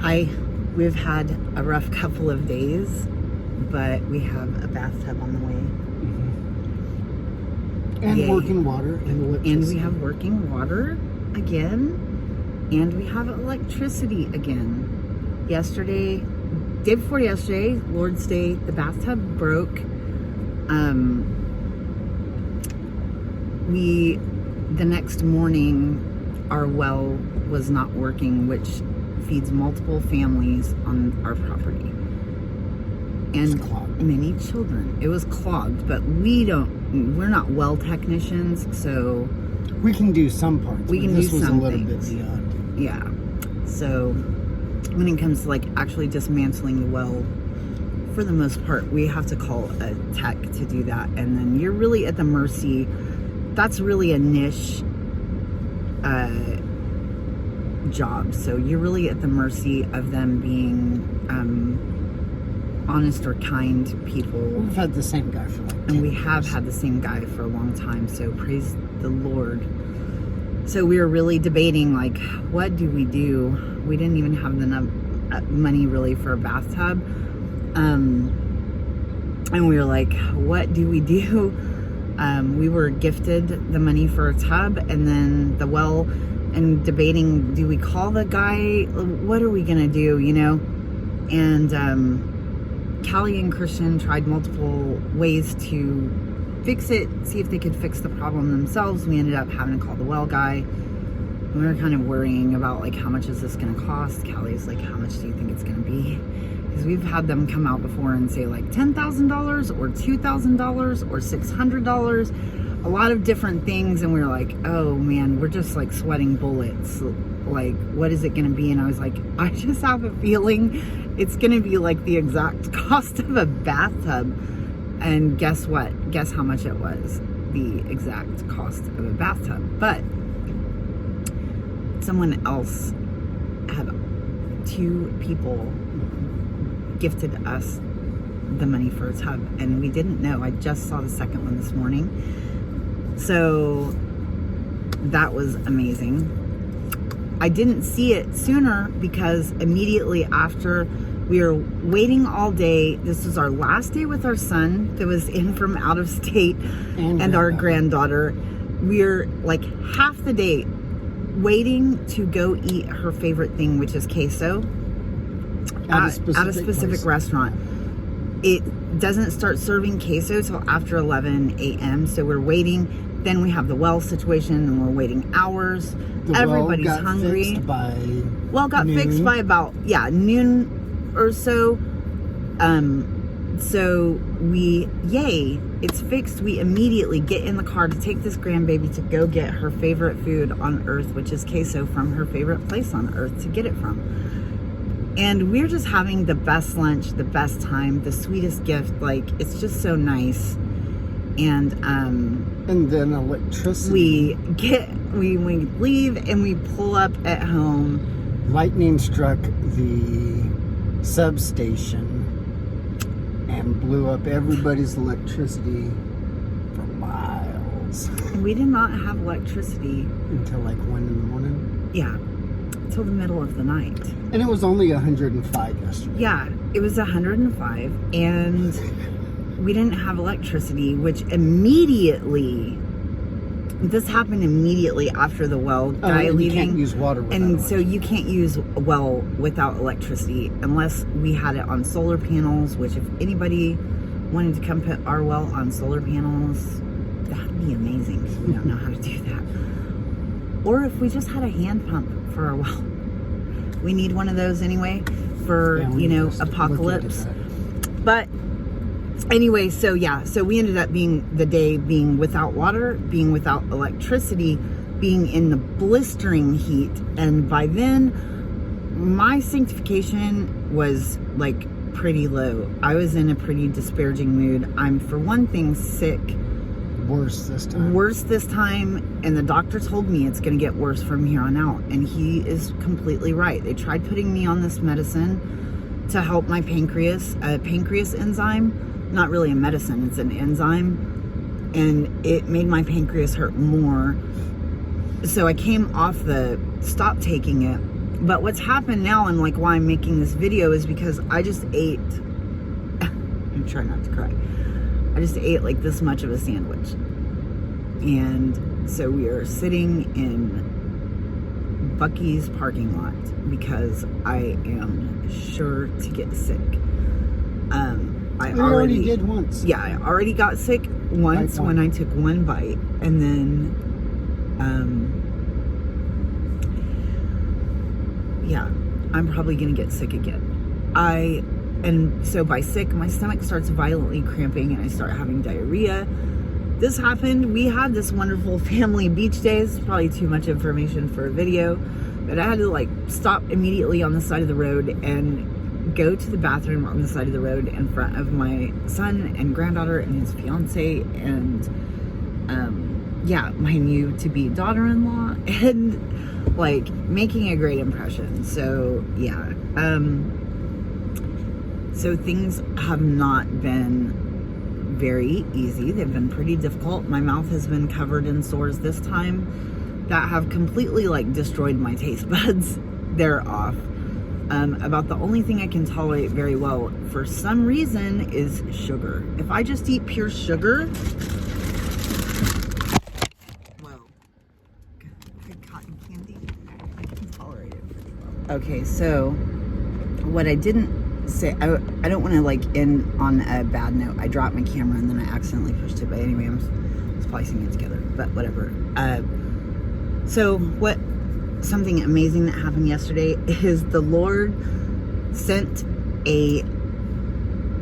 Hi, we've had a rough couple of days, but we have a bathtub on the way. And Yay. working water and electricity. And we have working water again, and we have electricity again. Day before yesterday, Lord's Day, the bathtub broke. The next morning, our well was not working, which feeds multiple families on our property. And many children. It was clogged, but we're not well technicians, so we can do some parts. We can do some This was a little things. bit beyond. Yeah. So when it comes to like actually dismantling the well, for the most part, we have to call a tech to do that. And then you're really at the mercy. That's really a niche job. So you're really at the mercy of them being honest or kind people. We've had the same guy for like 10 And we years. have had the same guy for a long time. So praise the Lord. So we were really debating, like, what do we do? We didn't even have enough money really for a bathtub. And we were like, what do we do? We were gifted the money for a tub and then the well, and debating, do we call the guy? What are we going to do, you know? And Callie and Christian tried multiple ways to fix it, see if they could fix the problem themselves. We ended up having to call the well guy. We were kind of worrying about, like, how much is this going to cost? Callie's like, how much do you think it's going to be? Because we've had them come out before and say like $10,000 or $2,000 or $600, a lot of different things. And we were like, oh man, we're just like sweating bullets. Like, what is it going to be? And I was like, I just have a feeling it's going to be like the exact cost of a bathtub. And guess what? Guess how much it was? The exact cost of a bathtub. But someone else had 2 people gifted us the money for a tub, and we didn't know. I just saw the second one this morning. So that was amazing. I didn't see it sooner because immediately after, we were waiting all day. This was our last day with our son that was in from out of state and our granddaughter. We're like half the day waiting to go eat her favorite thing, which is queso at a specific restaurant. It doesn't start serving queso till after 11 a.m. So we're waiting. Then we have the well situation and we're waiting hours. Everybody's hungry. Got fixed by about noon or so. So it's fixed. We immediately get in the car to take this grandbaby to go get her favorite food on earth, which is queso, from her favorite place on earth to get it from. And we're just having the best lunch, the best time, the sweetest gift. Like, it's just so nice. And then electricity. We leave and we pull up at home. Lightning struck the substation and blew up everybody's electricity for miles. We did not have electricity until like 1 in the morning. Yeah, till the middle of the night. And it was only 105 yesterday. Yeah, it was 105, and we didn't have electricity, which this happened immediately after the well guy leaving. You can't use water without electricity. So you can't use a well without electricity unless we had it on solar panels, which if anybody wanted to come put our well on solar panels, that'd be amazing, because we don't know how to do that. Or if we just had a hand pump for our well. We need one of those anyway for, apocalypse. But anyway, so we ended up being without water, being without electricity, being in the blistering heat. And by then, my sanctification was like pretty low. I was in a pretty disparaging mood. I'm, for one thing, sick. Worse this time. And the doctor told me it's going to get worse from here on out. And he is completely right. They tried putting me on this medicine to help my pancreas, a pancreas enzyme. Not really a medicine, it's an enzyme. And it made my pancreas hurt more. So I stopped taking it. But what's happened now, and like why I'm making this video, is because I just ate, I'm trying not to cry, I just ate like this much of a sandwich. And so we are sitting in Buccee's parking lot because I am sure to get sick. I already did once. Yeah, I already got sick once when I took one bite, and then yeah, I'm probably gonna get sick again. And so by sick, my stomach starts violently cramping and I start having diarrhea. This happened, we had this wonderful family beach day. It's probably too much information for a video, but I had to like stop immediately on the side of the road and go to the bathroom on the side of the road in front of my son and granddaughter and his fiance and yeah, my new to-be daughter-in-law, and like making a great impression. So yeah, so things have not been very easy. They've been pretty difficult. My mouth has been covered in sores this time that have completely like destroyed my taste buds. They're off. About the only thing I can tolerate very well for some reason is sugar. If I just eat pure sugar, cotton candy, I can tolerate it pretty well. Okay, so what I didn't say, I don't want to like end on a bad note. I dropped my camera and then I accidentally pushed it, but anyway, I'm splicing it together, but whatever. So something amazing that happened yesterday is the Lord sent a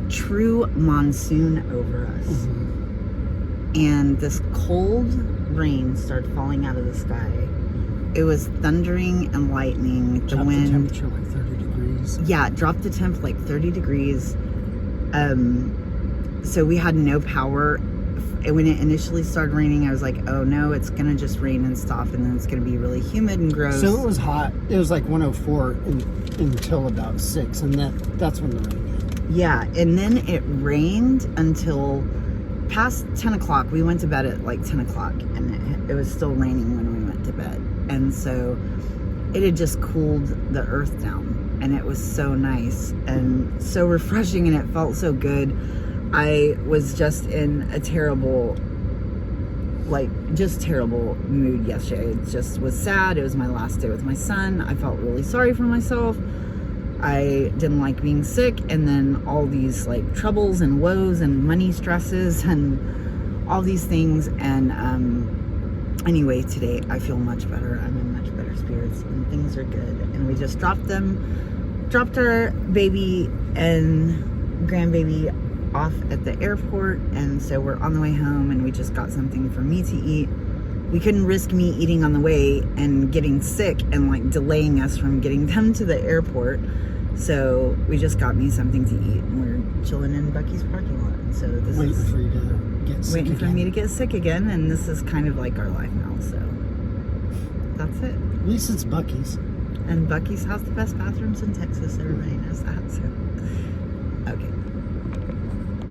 true monsoon over us. Mm-hmm. And this cold rain started falling out of the sky. It was thundering and lightning. The wind. The temperature like 30 degrees. Yeah, it dropped the temp like 30 degrees. So we had no power. And when it initially started raining, I was like, oh no, it's going to just rain and stop, and then it's going to be really humid and gross. So it was hot. It was like 104 until about 6, and that's when the rain hit. Yeah, and then it rained until past 10 o'clock. We went to bed at like 10 o'clock, and it was still raining when we went to bed. And so it had just cooled the earth down, and it was so nice and so refreshing, and it felt so good. I was just in a terrible mood yesterday. It just was sad. It was my last day with my son. I felt really sorry for myself. I didn't like being sick, and then all these like troubles and woes and money stresses and all these things. And anyway, today I feel much better. I'm in much better spirits and things are good. And we just dropped our baby and grandbaby off at the airport, and so we're on the way home, and we just got something for me to eat. We couldn't risk me eating on the way and getting sick and like delaying us from getting them to the airport, so we just got me something to eat, and we're chilling in Buccee's parking lot. And so this waiting is for you to get sick waiting again. for me to get sick again, and this is kind of like our life now. So that's it. At least it's Buccee's. And Buccee's has the best bathrooms in Texas. Everybody knows that. So okay.